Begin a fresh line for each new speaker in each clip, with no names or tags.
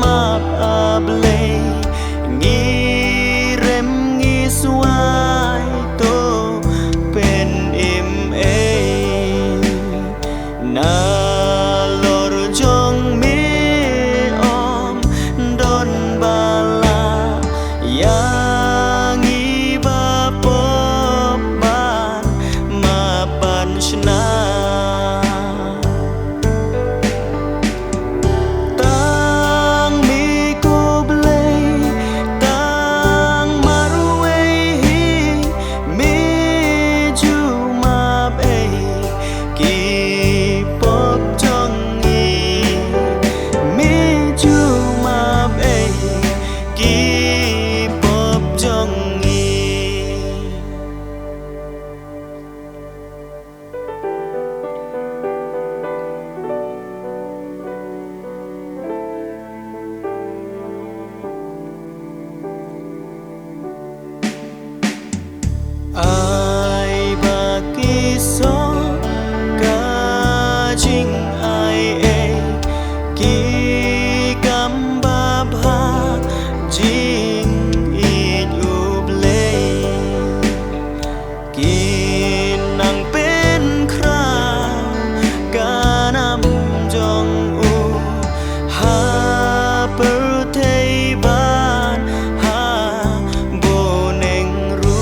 map able ngirim ngisuai to pen im na lor jong mi om don bala yang iba pop ban mapan shna ai ba kiso ka jing ai e ki kam ba bha jing it uble ki nang pen kra ka nam jong u ha per thei ban ha bo neng ru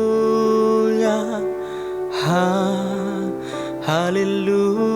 Hallelujah, hallelujah.